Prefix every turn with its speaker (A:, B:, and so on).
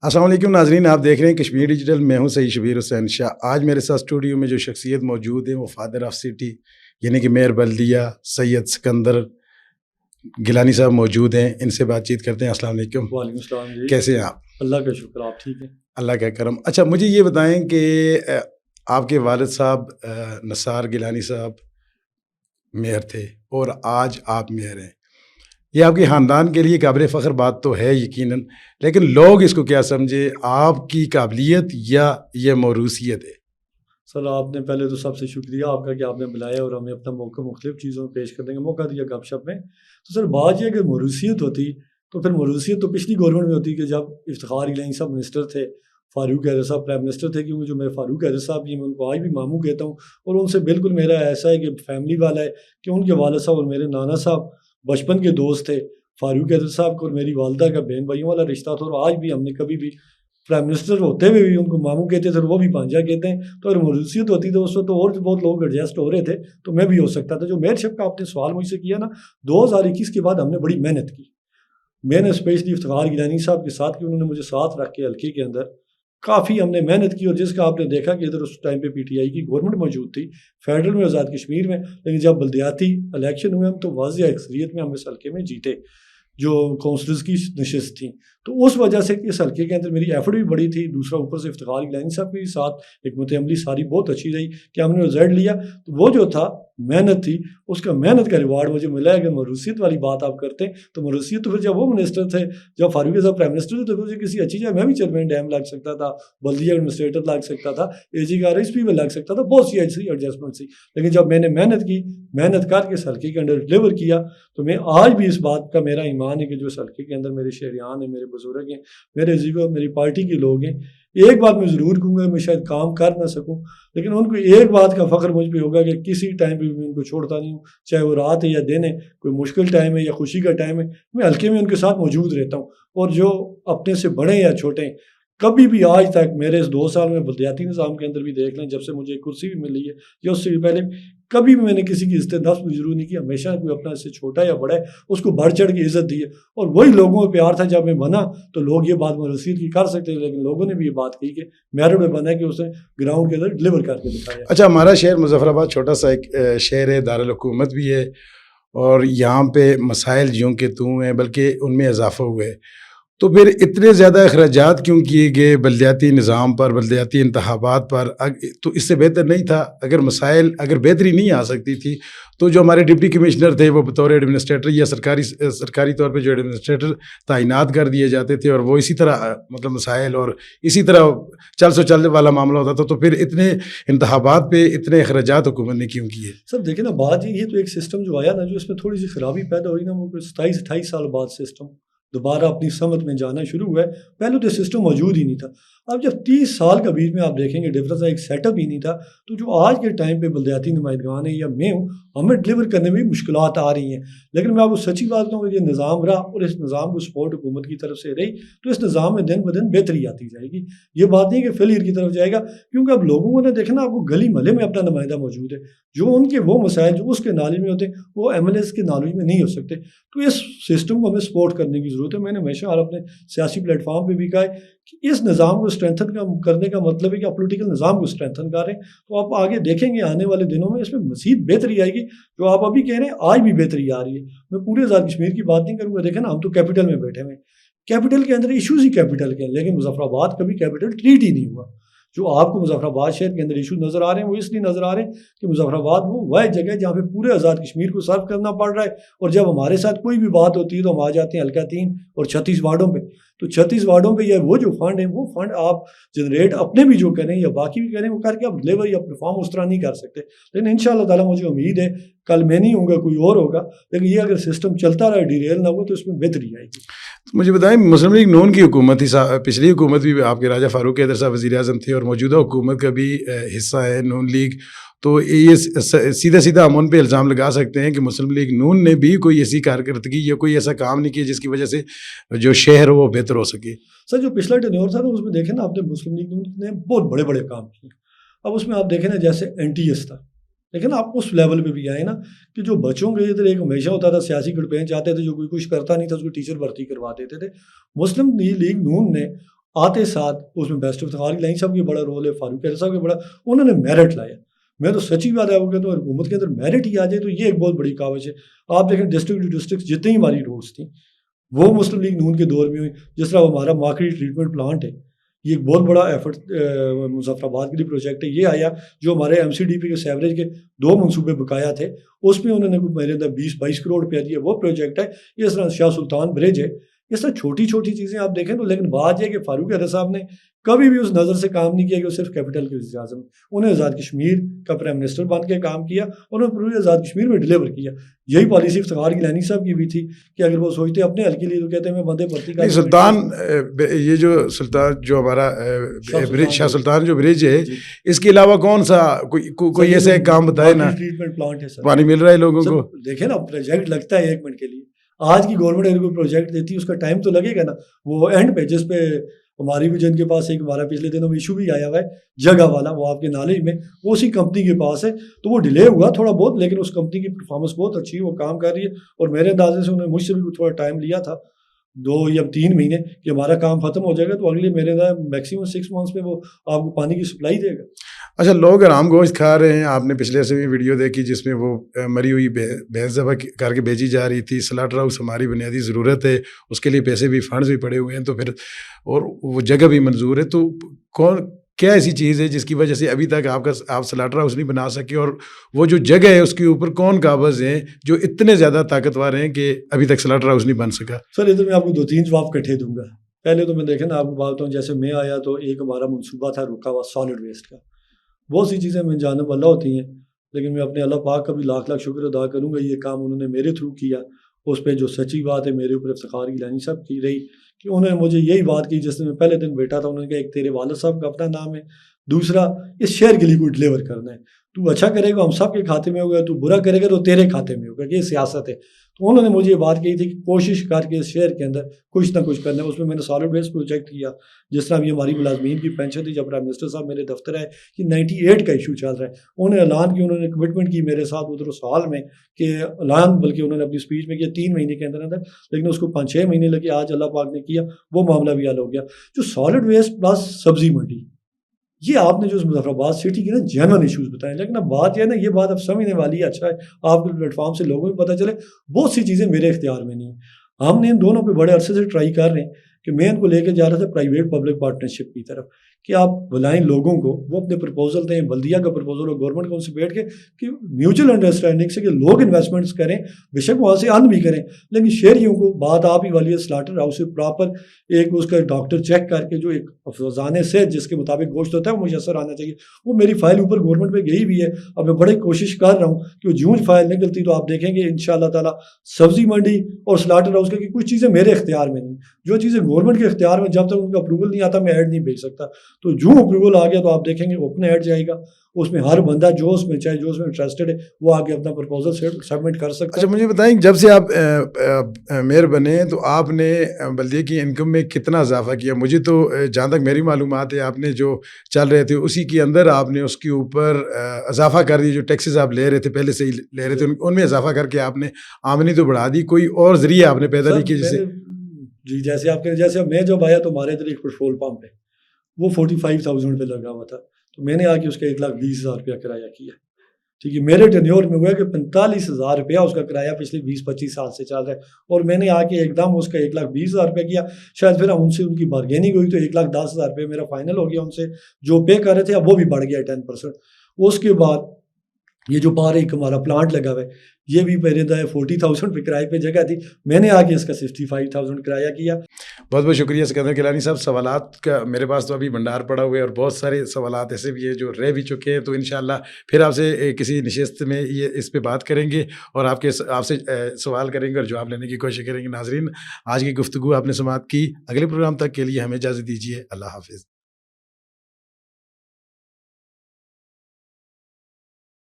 A: السلام علیکم ناظرین، آپ دیکھ رہے ہیں کشمیر ڈیجیٹل. میں ہوں سعید شبیر حسین شاہ. آج میرے ساتھ اسٹوڈیو میں جو شخصیت موجود ہیں وہ فادر آف سٹی یعنی کہ میئر بلدیہ سید سکندر گیلانی صاحب موجود ہیں. ان سے بات چیت کرتے ہیں. السلام علیکم.
B: وعلیکم السلام جی.
A: کیسے ہیں آپ؟
B: اللہ کا شکر. آپ ٹھیک ہیں؟
A: اللہ کا کرم. اچھا مجھے یہ بتائیں کہ آپ کے والد صاحب نثار گیلانی صاحب میئر تھے اور آج آپ میئر ہیں. یہ آپ کے خاندان کے لیے قابل فخر بات تو ہے یقیناً، لیکن لوگ اس کو کیا سمجھے، آپ کی قابلیت یا یہ موروثیت ہے؟
B: سر آپ نے پہلے تو سب سے شکریہ آپ کا کہ آپ نے بلایا اور ہمیں اپنا موقع مختلف چیزوں میں پیش کرنے کا موقع دیا گپ شپ میں. تو سر بات یہ کہ موروثیت ہوتی تو پھر موروثیت تو پچھلی گورنمنٹ میں ہوتی کہ جب افتخار گیلانی صاحب منسٹر تھے، فاروق حیدر صاحب پرائم منسٹر تھے. کیونکہ جو میں فاروق حیدر صاحب کی میں ان کو آج بھی ماموں کہتا ہوں اور ان سے بالکل میرا ایسا ہے کہ فیملی والا ہے کہ ان کے والد صاحب اور میرے نانا صاحب بچپن کے دوست تھے. فاروق حیدر صاحب کو اور میری والدہ کا بہن بھائیوں والا رشتہ تھا اور آج بھی ہم نے کبھی بھی پرائم منسٹر ہوتے ہوئے بھی ان کو ماموں کہتے تھے اور وہ بھی بھانجا کہتے ہیں. تو اگر موروثیت ہوتی تو اس وقت تو اور بہت لوگ ایڈجسٹ ہو رہے تھے تو میں بھی ہو سکتا تھا. جو میئرشپ کا آپ نے سوال مجھ سے کیا نا، 2021 کے بعد ہم نے بڑی محنت کی. میں نے اسپیشلی افتخار گیلانی صاحب کے ساتھ کہ انہوں نے مجھے ساتھ رکھ کے حلقے کے اندر کافی ہم نے محنت کی. اور جس کا آپ نے دیکھا کہ ادھر اس ٹائم پہ پی ٹی آئی کی گورنمنٹ موجود تھی فیڈرل میں، آزاد کشمیر میں، لیکن جب بلدیاتی الیکشن ہوئے ہم تو واضح اکثریت میں ہم اس حلقے میں جیتے جو کونسلرز کی نشست تھیں. تو اس وجہ سے اس حلقے کے اندر میری ایفرٹ بھی بڑی تھی. دوسرا اوپر سے افتخار گیلانی صاحب کے ساتھ حکمت عملی ساری بہت اچھی رہی کہ ہم نے رزلٹ لیا. تو وہ جو تھا محنت تھی، اس کا محنت کا ریوارڈ مجھے ملا ہے. کہ موروثیت والی بات آپ کرتے ہیں تو موروثیت تو پھر جب وہ منسٹر تھے، جب فاروق صاحب پرائم منسٹر تھے، تو مجھے کسی اچھی جگہ میں بھی چیئرمین ڈیم لگ سکتا تھا، بلدیہ ایڈمنسٹریٹر لگ سکتا تھا، اے جی کا آر ایس پی میں لگ سکتا تھا، بہت سی ایسی ایڈجسٹمنٹ تھی. لیکن جب میں نے محنت کی، محنت کر کے اس حلقے کے اندر ڈلیور کیا، تو میں آج بھی اس بات کا میرا ایمان ہے کہ جو اس حلقے کے اندر میرے شہریان ہیں، میرے بزرگ ہیں، میرے عزیزوں، میری پارٹی کے لوگ ہیں. ایک بات میں ضرور کہوں گا، میں شاید کام کر نہ سکوں لیکن ان کو ایک بات کا فخر مجھ پہ ہوگا کہ کسی ٹائم پہ میں ان کو چھوڑتا نہیں ہوں، چاہے وہ رات ہے یا دن ہے، کوئی مشکل ٹائم ہے یا خوشی کا ٹائم ہے، میں حلقے میں ان کے ساتھ موجود رہتا ہوں. اور جو اپنے سے بڑے یا چھوٹے ہیں، کبھی بھی آج تک میرے اس 2 سال میں بلدیاتی نظام کے اندر بھی دیکھ لیں، جب سے مجھے کرسی بھی ملی ہے یا اس سے بھی پہلے، کبھی بھی میں نے کسی کی عزت نفس بھی ضرور نہیں کی. ہمیشہ کوئی اپنا اس سے چھوٹا یا بڑا ہے اس کو بڑھ چڑھ کے عزت دی ہے. اور وہی لوگوں کا پیار تھا. جب میں بنا تو لوگ یہ بات موروثیت کی کر سکتے ہیں، لیکن لوگوں نے بھی یہ بات کہی کہ میرٹ میں بنا ہے کہ اسے گراؤنڈ کے اندر ڈلیور کر کے دکھایا.
A: اچھا، ہمارا شہر مظفر آباد چھوٹا سا ایک شہر ہے، دارالحکومت بھی ہے، اور یہاں پہ مسائل یوں کہ توں ہیں، بلکہ ان میں اضافہ ہوا ہے. تو پھر اتنے زیادہ اخراجات کیوں کیے گئے بلدیاتی نظام پر، بلدیاتی انتخابات پر؟ تو اس سے بہتر نہیں تھا اگر بہتری نہیں آ سکتی تھی تو جو ہمارے ڈپٹی کمشنر تھے وہ بطور ایڈمنسٹریٹر یا سرکاری طور پہ جو ایڈمنسٹریٹر تعینات کر دیے جاتے تھے، اور وہ اسی طرح مطلب مسائل اور اسی طرح چل والا معاملہ ہوتا تھا. تو پھر اتنے انتخابات پہ اتنے اخراجات حکومت نے کیوں کیے؟
B: سر دیکھیں نا، بات یہ تو ایک سسٹم جو آیا نا، جو اس میں تھوڑی سی خرابی پیدا ہوئی نا، وہ 27-28 سال بعد سسٹم دوبارہ اپنی سمت میں جانا شروع ہوا ہے. پہلے تو سسٹم موجود ہی نہیں تھا. اب جب 30 سال کا بیچ میں آپ دیکھیں گے ڈفرینس، ایک سیٹ اپ ہی نہیں تھا. تو جو آج کے ٹائم پہ بلدیاتی نمائندگان ہیں یا میں ہوں، ہمیں ڈلیور کرنے میں بھی مشکلات آ رہی ہیں. لیکن میں آپ کو سچی بات کہوں کہ یہ نظام رہا اور اس نظام کو سپورٹ حکومت کی طرف سے رہی تو اس نظام میں دن بدن بہتری آتی جائے گی. یہ بات نہیں کہ فیلئر کی طرف جائے گا، کیونکہ اب لوگوں نے دیکھنا، آپ کو گلی محلے میں اپنا نمائندہ موجود ہے. جو ان کے وہ مسائل جو اس کے نالج میں ہوتے ہیں وہ ایم ایل ایز کے نالج میں نہیں ہو سکتے. تو اس سسٹم کو ہمیں سپورٹ کرنے کی ضرورت ہے. میں نے ہمیشہ اور اپنے سیاسی پلیٹ فارم پہ بھی کہا ہے کہ اس نظام کو اسٹرینتھن کرنے کا مطلب ہے کہ آپ پولیٹیکل نظام کو اسٹرینتھن کریں. تو آپ آگے دیکھیں گے آنے والے دنوں میں اس میں مزید بہتری آئے گی. جو آپ ابھی کہہ رہے ہیں آج بھی بہتری آ رہی ہے. میں پورے آزاد کشمیر کی بات نہیں کروں گا. دیکھیں نا، ہم تو کیپٹل میں بیٹھے ہوئے ہیں، کیپٹل کے اندر ایشوز ہی کیپٹل کے ہیں، لیکن مظفر آباد کبھی کیپٹل ٹریٹ ہی نہیں ہوا. جو آپ کو مظفر آباد شہر کے اندر ایشو نظر آ رہے ہیں وہ اس لیے نظر آ رہے ہیں کہ مظفر آباد وہ واحد جگہ ہے جہاں پہ پورے آزاد کشمیر کو سرو کرنا پڑ رہا ہے. اور جب ہمارے ساتھ کوئی بھی بات ہوتی ہے تو ہم آ جاتے ہیں حلقہ 3 اور 36 وارڈوں پہ. تو 36 وارڈوں پہ یہ وہ جو فنڈ ہیں، وہ فنڈ آپ جنریٹ اپنے بھی جو کریں یا باقی بھی کریں وہ کر کے آپ ڈلیور یا پرفارم اس طرح نہیں کر سکتے. لیکن ان شاء اللہ تعالیٰ مجھے امید ہے کل میں نہیں ہوں گا، کوئی اور ہوگا، لیکن یہ اگر سسٹم چلتا رہا، ڈیریل نہ ہوا تو اس میں بہتری آئے گی.
A: مجھے بتائیں، مسلم لیگ نون کی حکومت تھی، پچھلی حکومت بھی آپ کے راجہ فاروق حیدر صاحب وزیر اعظم تھے، اور موجودہ حکومت کا بھی حصہ ہے نون لیگ. تو یہ سیدھا ہم ان پہ الزام لگا سکتے ہیں کہ مسلم لیگ نون نے بھی کوئی ایسی کارکردگی یا کوئی ایسا کام نہیں کیا جس کی وجہ سے جو شہر وہ بہتر ہو سکے.
B: سر جو پچھلا ٹینیور تھا نا، اس میں دیکھیں نا آپ نے مسلم لیگ نون نے بہت بڑے بڑے کام کیے. اب اس میں آپ دیکھیں نا جیسے این ٹی ایس تھا، لیکن آپ اس لیول پہ بھی آئے نا کہ جو بچوں کے ادھر ایک ہمیشہ ہوتا تھا سیاسی کیمپین چاہتے تھے، جو کوئی کچھ کرتا نہیں تھا اس کو ٹیچر بھرتی کروا دیتے تھے. مسلم لیگ نون نے آتے ساتھ اس میں بیسٹ افتخار کی لائن صاحب کی بڑا رول ہے, فاروق احمد صاحب کا بڑا, انہوں نے میرٹ لایا. میں تو سچی بات ہے آپ کو کہتا ہوں, حکومت کے اندر میرٹ ہی آ جائے تو یہ ایک بہت بڑی کاوش ہے. آپ دیکھیں ڈسٹرکٹ ٹو ڈسٹرکٹ جتنی ہماری روڈس تھیں وہ مسلم لیگ نون کے دور میں ہوئی. جس طرح ہمارا مارکیٹ ٹریٹمنٹ پلانٹ ہے, یہ ایک بہت بڑا ایفرٹ مظفر آباد کے لیے پروجیکٹ ہے. یہ آیا جو ہمارے ایم سی ڈی پی کے سیوریج کے 2 منصوبے بقایا تھے, اس میں انہوں نے میرے اندر 20-22 کروڑ روپیہ دیا, وہ پروجیکٹ ہے. اس طرح شاہ سلطان برج ہے. اس طرح چھوٹی چھوٹی چیزیں آپ دیکھیں تو, لیکن بات یہ کہ فاروق احمد صاحب نے کبھی بھی اس نظر سے کام نہیں کیا کہ وہ صرف کیپٹل کے وزیر اعظم, انہیں آزاد کشمیر کا پرائم منسٹر بن کے کام کیا, انہوں نے پوری آزاد کشمیر میں ڈلیور کیا. یہی پالیسی افتخار گیلانی صاحب کی بھی تھی کہ اگر وہ سوچتے اپنے حل کے لیے تو کہتے ہیں میں بندے بھرتی کا
A: سلطان, یہ جو سلطان جو ہمارا شاہ سلطان جو برج ہے, اس کے علاوہ کون سا کوئی ایسا ایک کام بتائے نا,
B: ٹریٹمنٹ پلانٹ ہے سر,
A: پانی مل رہا ہے لوگوں کو.
B: دیکھیں نا پروجیکٹ لگتا ہے 1 منٹ کے لیے, آج کی گورنمنٹ اگر کوئی پروجیکٹ دیتی ہے اس کا ٹائم تو لگے گا نا. وہ اینڈ پہ جس پہ ہماری بھی جن کے پاس ایک ہمارا پچھلے دنوں میں ایشو بھی آیا ہوا ہے جگہ والا, وہ آپ کے نالج میں, وہ اسی کمپنی کے پاس ہے. تو وہ ڈیلے ہوا تھوڑا بہت, لیکن اس کمپنی کی پرفارمنس بہت اچھی ہے, وہ کام کر رہی ہے. اور میرے اندازے سے انہوں نے مجھ سے بھی تھوڑا ٹائم لیا تھا, 2 یا 3 مہینے کہ ہمارا کام ختم ہو جائے گا, تو اگلے میرے میکسیمم 6 منتھس میں وہ آپ کو پانی کی سپلائی دے گا.
A: اچھا, لوگ آرام گوشت کھا رہے ہیں. آپ نے پچھلے سے بھی ویڈیو دیکھی جس میں وہ مری ہوئی بھینس ذبح کر کے بھیجی جا رہی تھی. سلاٹر ہاؤس ہماری بنیادی ضرورت ہے, اس کے لیے پیسے بھی فنڈز بھی پڑے ہوئے ہیں, تو پھر اور وہ جگہ بھی منظور ہے, تو کیا ایسی چیز ہے جس کی وجہ سے ابھی تک آپ سلاٹر ہاؤس نہیں بنا سکے, اور وہ جو جگہ ہے اس کے اوپر کون قابض ہیں جو اتنے زیادہ طاقتور ہیں کہ ابھی تک سلاٹر ہاؤس نہیں بن سکا؟
B: سر ادھر میں آپ کو 2-3 جواب کٹھے دوں گا. پہلے تو میں دیکھیں نا آپ کو بات ہوں, جیسے میں آیا تو ایک ہمارا منصوبہ تھا رکا ہوا سالڈ ویسٹ کا. بہت سی چیزیں من جانب اللہ ہوتی ہیں, لیکن میں اپنے اللہ پاک کا بھی لاکھ شکر ادا کروں گا, یہ کام انہوں نے میرے تھرو کیا. اس پہ جو سچی بات ہے میرے اوپر افتخار گیلانی صاحب کی رہی کہ انہوں نے مجھے یہی بات کی جس میں پہلے دن بیٹھا تھا. انہوں نے کہا ایک تیرے والد صاحب کا اپنا نام ہے, دوسرا اس شہر کے لیے کوئی ڈلیور کرنا ہے, تو اچھا کرے گا ہم سب کے کھاتے میں ہوگا, تو برا کرے گا تو تیرے کھاتے میں ہوگا, یہ سیاست ہے. تو انہوں نے مجھے یہ بات کہی تھی کہ کوشش کر کے اس شہر کے اندر کچھ نہ کچھ کرنا ہے. اس میں میں نے سالڈ ویسٹ پروجیکٹ کیا, جس طرح بھی ہماری ملازمین کی پینشن تھی. جب پرائم منسٹر صاحب میرے دفتر آئے کہ 98 کا ایشو چل رہا ہے, انہوں نے اعلان کیا, انہوں نے کمٹمنٹ کی میرے ساتھ ادھر سال میں کہ اعلان, بلکہ انہوں نے اپنی اسپیچ میں کیا 3 مہینے کے اندر اندر, لیکن اس کو 5-6 مہینے لگے. آج اللہ پاک نے کیا, وہ معاملہ بھی حل ہو گیا. جو سالڈ ویسٹ پلس سبزی منڈی, یہ آپ نے جو مظفر آباد سٹی کی نا جینون ایشوز بتائیں, لیکن اب بات یہ ہے نا, یہ بات اب سمجھنے والی ہے. اچھا ہے آپ کے پلیٹ فارم سے لوگوں کو پتہ چلے, بہت سی چیزیں میرے اختیار میں نہیں ہیں. ہم نے ان دونوں پہ بڑے عرصے سے ٹرائی کر رہے ہیں کہ میں ان کو لے کے جا رہا تھا پرائیویٹ پبلک پارٹنرشپ کی طرف, کہ آپ بلائیں لوگوں کو, وہ اپنے پرپوزل دیں, بلدیہ کا پرپوزل ہو, گورنمنٹ کو ان سے بیٹھ کے کہ میوچل انڈرسٹینڈنگ سے کہ لوگ انویسٹمنٹس کریں, بے شک وہاں سے ارن بھی کریں, لیکن شہریوں کو بات آپ ہی والی ہے. سلاٹر ہاؤس سے پراپر ایک اس کا ڈاکٹر چیک کر کے جو ایک افزانِ صحت جس کے مطابق گوشت ہوتا ہے وہ میسر آنا چاہیے. وہ میری فائل اوپر گورنمنٹ پہ گئی بھی ہے. اب میں بڑی کوشش کر رہا ہوں کہ وہ جوں فائل نکلتی تو آپ دیکھیں گے انشاءاللہ تعالیٰ سبزی منڈی اور سلاٹر ہاؤس کی کچھ چیزیں میرے اختیار میں نہیں, جو چیزیں گورنمنٹ کے اختیار میں جب تک ان کا اپروول نہیں آتا میں ایڈ نہیں بھیج سکتا. تو جو اپروول آ گیا تو آپ دیکھیں گے اوپن ایڈ جائے گا, اس میں ہر بندہ جو اس میں چاہے جو اس میں انٹرسٹڈ ہے وہ آگے اپنا پرپوزل سبمٹ کر سکتا ہے.
A: اچھا مجھے بتائیں, جب سے آپ میئر بنے تو آپ نے بلدیہ کی انکم میں کتنا اضافہ کیا؟ مجھے تو جہاں تک میری معلومات ہے آپ نے جو چل رہے تھے اسی کے اندر آپ نے اس کے اوپر اضافہ کر دیا. جو ٹیکسز آپ لے رہے تھے پہلے سے ہی لے رہے تھے ان میں اضافہ کر کے آپ نے آمدنی تو بڑھا دی. کوئی اور ذریعہ آپ نے پیدا نہیں کیا جسے؟
B: جی جیسے آپ کے جیسے میں جب آیا تو ہمارے ادھر ایک پیٹرول پمپ ہے, وہ 45,000 پہ لگا ہوا تھا, تو میں نے آ کے اس کا 1,20,000 روپیہ کرایہ کیا. ٹھیک ہے, میرے ٹینیور میں ہوا ہے کہ 45,000 روپیہ اس کا کرایہ پچھلے 20-25 سال سے چل رہا ہے, اور میں نے آ کے ایک دم اس کا 1,20,000 روپیہ کیا. شاید پھر ان سے ان کی بارگیننگ ہوئی تو 1,10,000 روپیہ میرا فائنل ہو گیا. ان سے جو پے کر رہے تھے اب وہ بھی بڑھ گیا 10%. اس کے بعد یہ جو باہر ایک ہمارا پلانٹ لگا ہوا ہے, یہ بھی میرے 40,000 پہ کرائے پہ جگہ تھی, میں نے آ کے اس کا 65,000 کرایہ کیا.
A: بہت بہت شکریہ سکندر گیلانی صاحب. سوالات کا میرے پاس تو ابھی بھنڈار پڑا ہوا ہے, اور بہت سارے سوالات ایسے بھی ہیں جو رہ بھی چکے ہیں, تو انشاءاللہ پھر آپ سے کسی نشست میں یہ اس پہ بات کریں گے اور آپ سے سوال کریں گے اور جواب لینے کی کوشش کریں گے. ناظرین, آج کی گفتگو آپ نے سماعت کی. اگلے پروگرام تک کے لیے ہمیں اجازت دیجیے. اللہ حافظ.